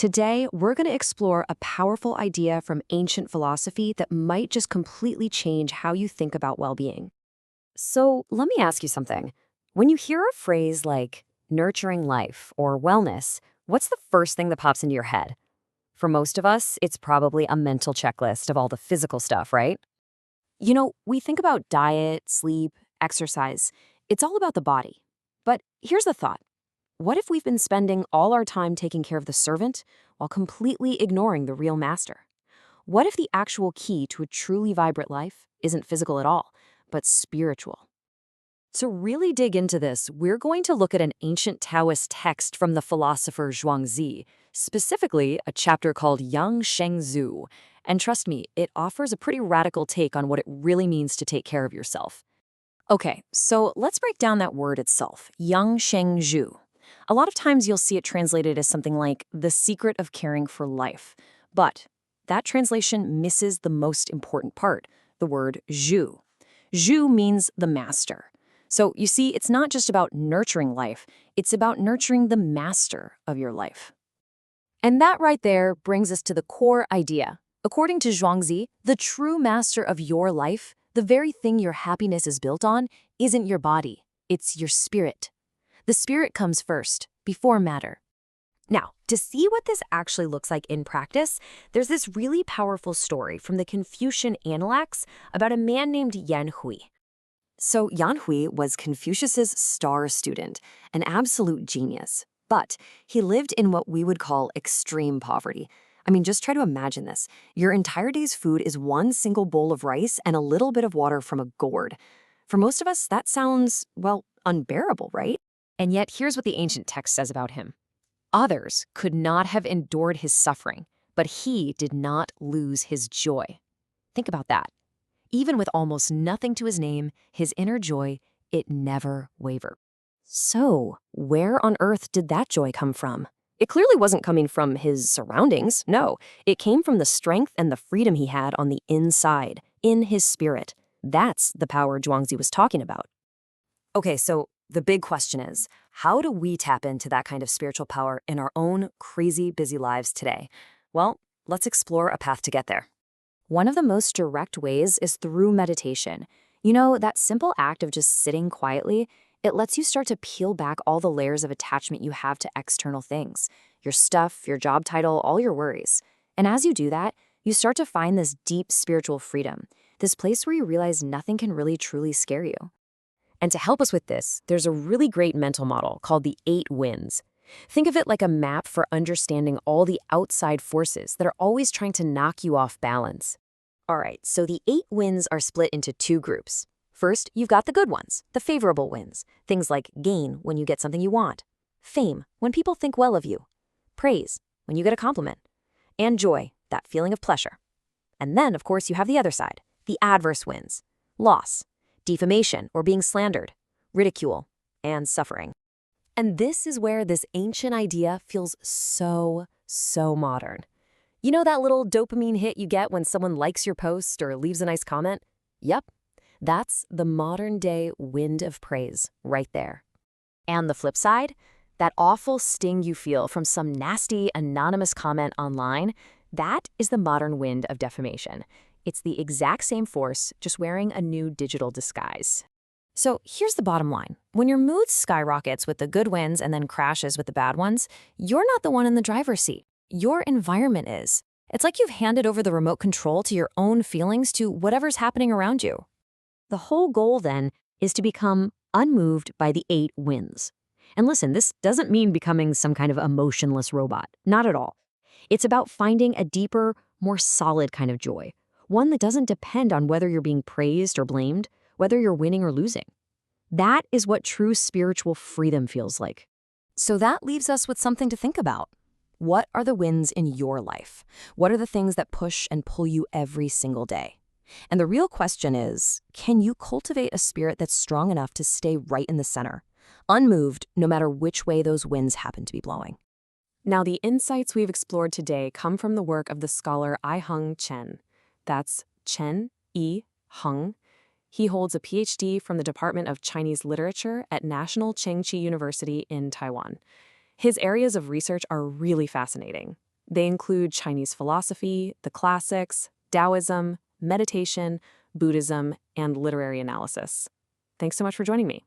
Today, we're going to explore a powerful idea from ancient philosophy that might just completely change how you think about well-being. So, let me ask you something. When you hear a phrase like nurturing life or wellness, what's the first thing that pops into your head? For most of us, it's probably a mental checklist of all the physical stuff, right? We think about diet, sleep, exercise. It's all about the body. But here's the thought. What if we've been spending all our time taking care of the servant while completely ignoring the real master? What if the actual key to a truly vibrant life isn't physical at all, but spiritual? To really dig into this, we're going to look at an ancient Taoist text from the philosopher Zhuangzi, specifically a chapter called Yang Sheng Zhu. And trust me, it offers a pretty radical take on what it really means to take care of yourself. Okay, so let's break down that word itself, Yang Sheng Zhu. A lot of times you'll see it translated as something like the secret of caring for life. But that translation misses the most important part, the word zhu. Zhu means the master. So you see, it's not just about nurturing life, it's about nurturing the master of your life. And that right there brings us to the core idea. According to Zhuangzi, the true master of your life, the very thing your happiness is built on, isn't your body, it's your spirit. The spirit comes first, before matter. Now, to see what this actually looks like in practice, there's this really powerful story from the Confucian Analects about a man named Yan Hui. So Yan Hui was Confucius's star student, an absolute genius. But he lived in what we would call extreme poverty. I mean, just try to imagine this. Your entire day's food is one single bowl of rice and a little bit of water from a gourd. For most of us, that sounds, well, unbearable, right? And yet, here's what the ancient text says about him. Others could not have endured his suffering, but he did not lose his joy. Think about that. Even with almost nothing to his name, his inner joy, it never wavered. So, where on earth did that joy come from? It clearly wasn't coming from his surroundings. No, it came from the strength and the freedom he had on the inside, in his spirit. That's the power Zhuangzi was talking about. Okay, so the big question is, how do we tap into that kind of spiritual power in our own crazy, busy lives today? Well, let's explore a path to get there. One of the most direct ways is through meditation. That simple act of just sitting quietly, it lets you start to peel back all the layers of attachment you have to external things, your stuff, your job title, all your worries. And as you do that, you start to find this deep spiritual freedom, this place where you realize nothing can really truly scare you. And to help us with this, there's a really great mental model called the 8 winds. Think of it like a map for understanding all the outside forces that are always trying to knock you off balance. All right, so the 8 winds are split into 2 groups. First, you've got the good ones, the favorable winds. Things like gain when you get something you want, fame when people think well of you, praise when you get a compliment, and joy, that feeling of pleasure. And then, of course, you have the other side, the adverse winds, loss, defamation or being slandered, ridicule, and suffering. And this is where this ancient idea feels so modern. You know that little dopamine hit you get when someone likes your post or leaves a nice comment? Yep, that's the modern day wind of praise right there. And the flip side, that awful sting you feel from some nasty anonymous comment online, that is the modern wind of defamation. It's the exact same force, just wearing a new digital disguise. So here's the bottom line. When your mood skyrockets with the good winds and then crashes with the bad ones, you're not the one in the driver's seat. Your environment is. It's like you've handed over the remote control to your own feelings to whatever's happening around you. The whole goal, then, is to become unmoved by the 8 winds. And listen, this doesn't mean becoming some kind of emotionless robot. Not at all. It's about finding a deeper, more solid kind of joy. One that doesn't depend on whether you're being praised or blamed, whether you're winning or losing. That is what true spiritual freedom feels like. So that leaves us with something to think about. What are the wins in your life? What are the things that push and pull you every single day? And the real question is, can you cultivate a spirit that's strong enough to stay right in the center, unmoved no matter which way those winds happen to be blowing? Now, the insights we've explored today come from the work of the scholar I-Hung Chen. That's Chen E. Hung. He holds a PhD from the Department of Chinese Literature at National Chengchi University in Taiwan. His areas of research are really fascinating. They include Chinese philosophy, the classics, Taoism, meditation, Buddhism, and literary analysis. Thanks so much for joining me.